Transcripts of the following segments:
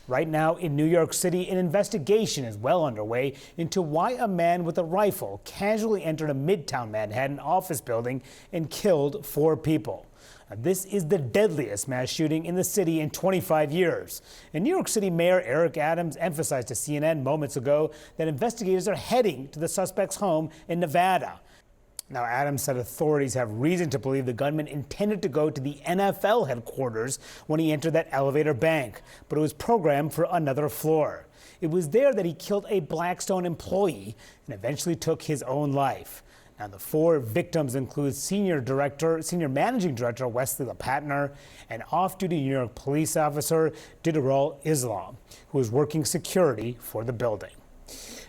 Right now in New York City, an investigation is well underway into why a man with a rifle casually entered a Midtown Manhattan office building and killed 4 people. Now, this is the deadliest mass shooting in the city in 25 years. And New York City Mayor Eric Adams emphasized to CNN moments ago that investigators are heading to the suspect's home in Nevada. Now, Adams said authorities have reason to believe the gunman intended to go to the NFL headquarters when he entered that elevator bank, but it was programmed for another floor. It was there that he killed a Blackstone employee and eventually took his own life. Now, the 4 victims include Senior Managing Director Wesley LePatner and off-duty New York police officer Diderol Islam, who was working security for the building.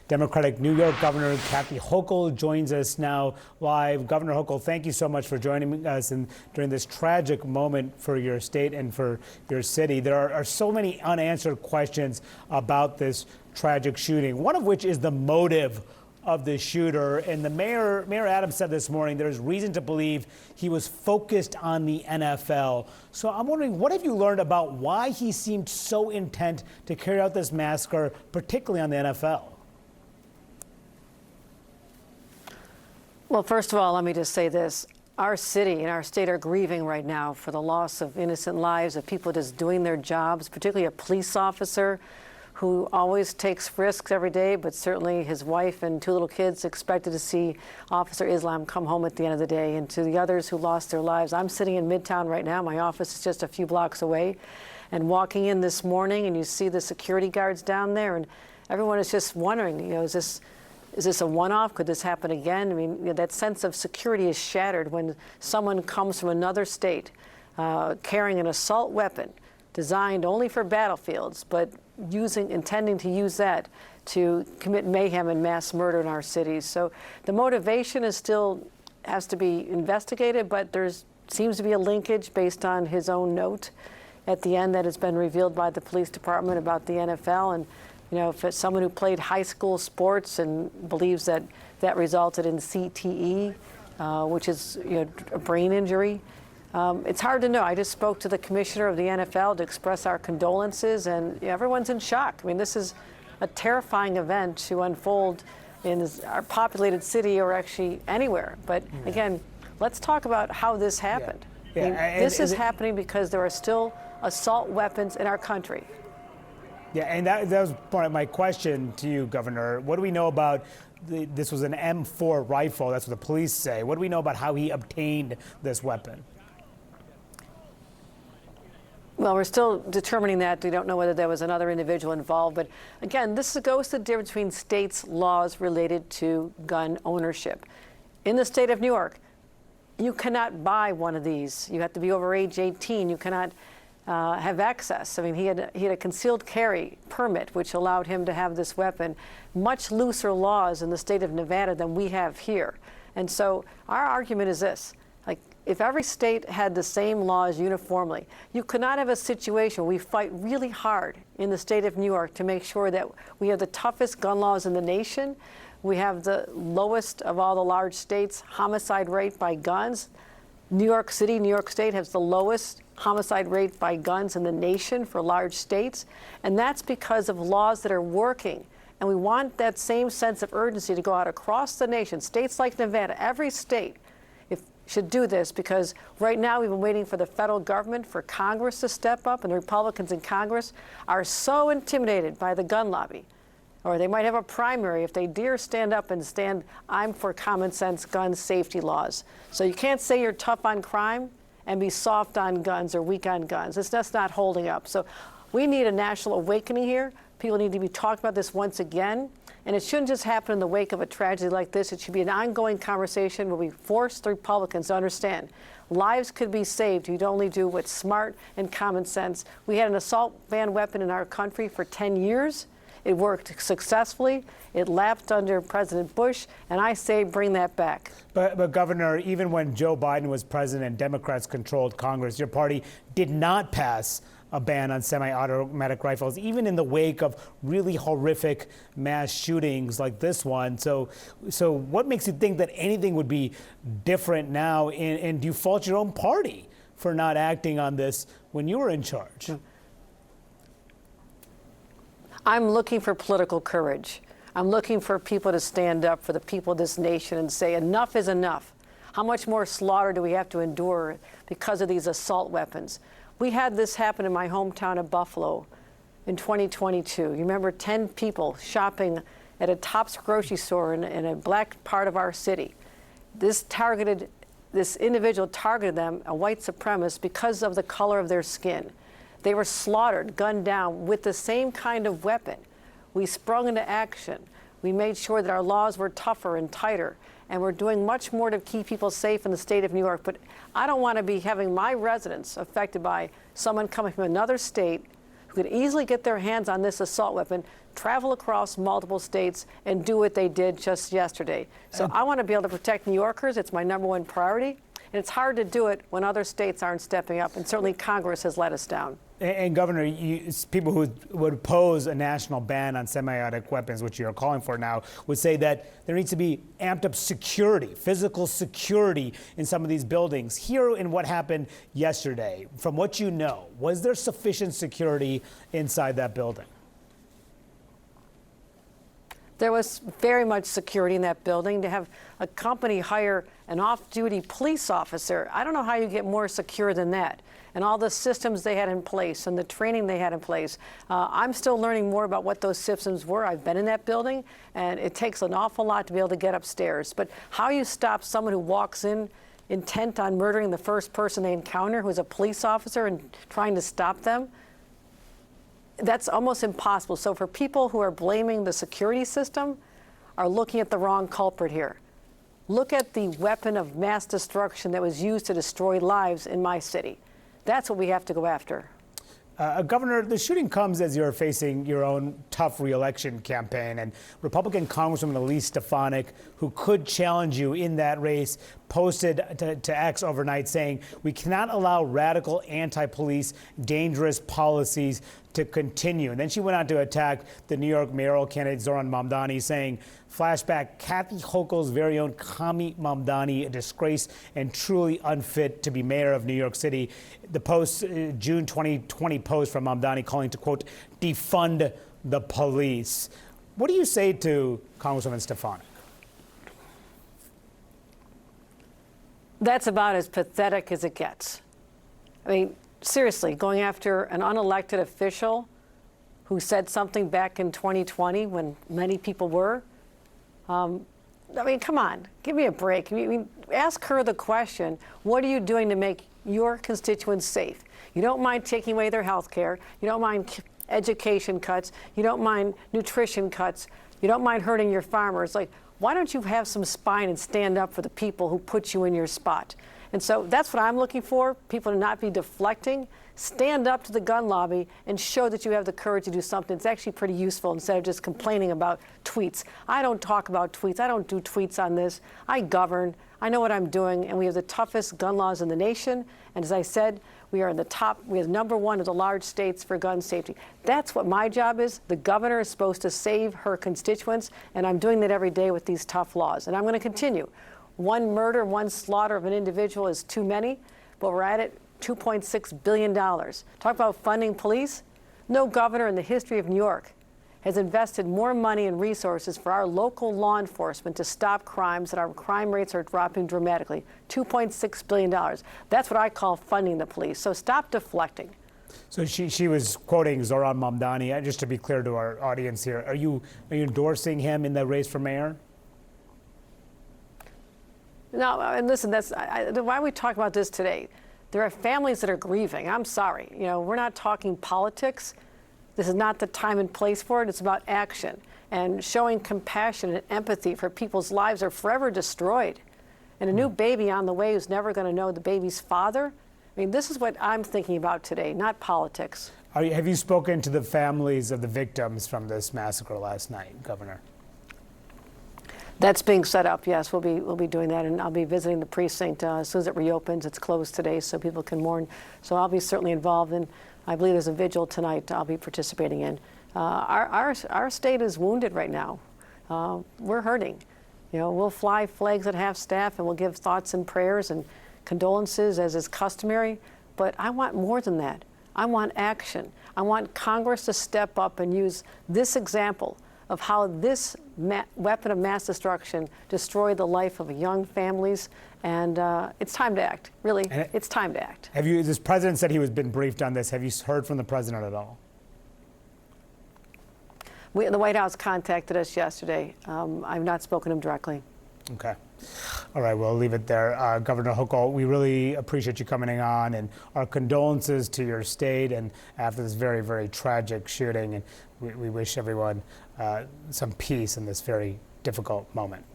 Democratic New York Governor Kathy Hochul joins us now live. Governor Hochul, thank you so much for joining us during this tragic moment for your state and for your city. There are so many unanswered questions about this tragic shooting, one of which is the motive of the shooter. And the Mayor Adams said this morning there's reason to believe he was focused on the NFL. So I'm wondering, what have you learned about why he seemed so intent to carry out this massacre, particularly on the NFL? Well, first of all, let me just say this. Our city and our state are grieving right now for the loss of innocent lives, of people just doing their jobs, particularly a police officer who always takes risks every day, but certainly his wife and 2 little kids expected to see Officer Islam come home at the end of the day. And to the others who lost their lives, I'm sitting in Midtown right now. My office is just a few blocks away. And walking in this morning, and you see the security guards down there, and everyone is just wondering, is this a one-off? Could this happen again? I mean, that sense of security is shattered when someone comes from another state carrying an assault weapon designed only for battlefields, but intending to use that to commit mayhem and mass murder in our cities. So the motivation has to be investigated, but seems to be a linkage based on his own note at the end that has been revealed by the police department about the NFL. And if it's someone who played high school sports and believes that resulted in CTE, which is a brain injury, it's hard to know. I just spoke to the commissioner of the NFL to express our condolences, and everyone's in shock. I mean, this is a terrifying event to unfold in our populated city or actually anywhere. But again, let's talk about how this happened. This is happening because there are still assault weapons in our country. Yeah, and that was part of my question to you, Governor. What do we know about this was an M4 rifle, that's what the police say. What do we know about how he obtained this weapon? Well, we're still determining that. We don't know whether there was another individual involved. But again, this goes to the difference between states' laws related to gun ownership. In the state of New York, you cannot buy one of these. You have to be over age 18. You cannot have access. I mean, he had a concealed carry permit, which allowed him to have this weapon. Much looser laws in the state of Nevada than we have here. And so our argument is this. If every state had the same laws uniformly, you could not have a situation where we fight really hard in the state of New York to make sure that we have the toughest gun laws in the nation. We have the lowest of all the large states homicide rate by guns. New York City, New York State has the lowest homicide rate by guns in the nation for large states. And that's because of laws that are working. And we want that same sense of urgency to go out across the nation. States like Nevada, every state should do this, because right now we've been waiting for the federal government, for Congress to step up, and the Republicans in Congress are so intimidated by the gun lobby, or they might have a primary if they dare stand up and stand, I'm for common sense gun safety laws. So you can't say you're tough on crime and be soft on guns or weak on guns. It's just not holding up. So we need a national awakening here. People need to be talking about this once again. And it shouldn't just happen in the wake of a tragedy like this. It should be an ongoing conversation where we force the Republicans to understand lives could be saved. You'd only do what's smart and common sense. We had an assault ban weapon in our country for 10 years. It worked successfully. It lapsed under President Bush, and I say bring that back. But Governor, even when Joe Biden was president and Democrats controlled Congress, your party did not pass a ban on semi-automatic rifles, even in the wake of really horrific mass shootings like this one. So what makes you think that anything would be different now? And do you fault your own party for not acting on this when you were in charge? I'm looking for political courage. I'm looking for people to stand up for the people of this nation and say enough is enough. How much more slaughter do we have to endure because of these assault weapons? We had this happen in my hometown of Buffalo in 2022. You remember 10 people shopping at a Tops grocery store in a black part of our city. This individual targeted them, a white supremacist, because of the color of their skin. They were slaughtered, gunned down with the same kind of weapon. We sprung into action. We made sure that our laws were tougher and tighter, and we're doing much more to keep people safe in the state of New York. But I don't want to be having my residents affected by someone coming from another state who could easily get their hands on this assault weapon, travel across multiple states, and do what they did just yesterday. So I want to be able to protect New Yorkers. It's my #1 priority. And it's hard to do it when other states aren't stepping up, and certainly Congress has let us down. And Governor, people who would oppose a national ban on semi-automatic weapons, which you're calling for now, would say that there needs to be amped up security, physical security in some of these buildings. Here in what happened yesterday, from what you know, was there sufficient security inside that building? There was very much security in that building. To have a company hire an off-duty police officer, I don't know how you get more secure than that. And all the systems they had in place and the training they had in place. I'm still learning more about what those systems were. I've been in that building, and it takes an awful lot to be able to get upstairs. But how you stop someone who walks in intent on murdering the first person they encounter, who's a police officer, and trying to stop them, that's almost impossible. So for people who are blaming the security system, are looking at the wrong culprit here. Look at the weapon of mass destruction that was used to destroy lives in my city. That's what we have to go after. Governor, the shooting comes as you're facing your own tough re-election campaign, and Republican Congresswoman Elise Stefanik, who could challenge you in that race, posted to X overnight saying, "We cannot allow radical anti-police, dangerous policies to continue." And then she went on to attack the New York mayoral candidate Zohran Mamdani, saying, flashback, Kathy Hochul's very own Kami Mamdani, a disgrace and truly unfit to be mayor of New York City. The post, June 2020 post from Mamdani calling to, quote, defund the police. What do you say to Congresswoman Stefanik? That's about as pathetic as it gets. I mean, seriously, going after an unelected official who said something back in 2020 when many people were. I mean, come on, give me a break. I mean, ask her the question, what are you doing to make your constituents safe? You don't mind taking away their health care. You don't mind education cuts. You don't mind nutrition cuts. You don't mind hurting your farmers. Like, why don't you have some spine and stand up for the people who put you in your spot? And so that's what I'm looking for, people to not be deflecting. Stand up to the gun lobby and show that you have the courage to do something that's actually pretty useful instead of just complaining about tweets. I don't talk about tweets. I don't do tweets on this. I govern. I know what I'm doing, and we have the toughest gun laws in the nation. And as I said, we are in the top, we are #1 of the large states for gun safety. That's what my job is. The governor is supposed to save her constituents, and I'm doing that every day with these tough laws. And I'm going to continue. One murder, one slaughter of an individual is too many, but we're at it. $2.6 billion. Talk about funding police. No governor in the history of New York has invested more money and resources for our local law enforcement to stop crimes, and our crime rates are dropping dramatically. $2.6 billion. That's what I call funding the police. So stop deflecting. So she was quoting Zohran Mamdani. Just to be clear to our audience here, are you endorsing him in the race for mayor? No, and listen, why we talk about this today. There are families that are grieving. I'm sorry. You know, we're not talking politics. This is not the time and place for it. It's about action and showing compassion and empathy for people's lives are forever destroyed. And a new baby on the way who's never going to know the baby's father. I mean, this is what I'm thinking about today, not politics. Have you spoken to the families of the victims from this massacre last night, Governor? That's being set up, yes. We'll be doing that, and I'll be visiting the precinct as soon as it reopens. It's closed today, so people can mourn. So I'll be certainly involved, and I believe there's a vigil tonight I'll be participating in. Our state is wounded right now. We're hurting. You know, we'll fly flags at half-staff, and we'll give thoughts and prayers and condolences, as is customary. But I want more than that. I want action. I want Congress to step up and use this example of how this weapon of mass destruction destroyed the life of young families. And it's time to act. Really, it's time to act. Have you? This president said he was been briefed on this. Have you heard from the president at all? The White House contacted us yesterday. I've not spoken to him directly. Okay. All right, we'll leave it there. Governor Hochul, we really appreciate you coming on, and our condolences to your state and after this very, very tragic shooting. And we wish everyone some peace in this very difficult moment.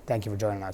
Thank you for joining us.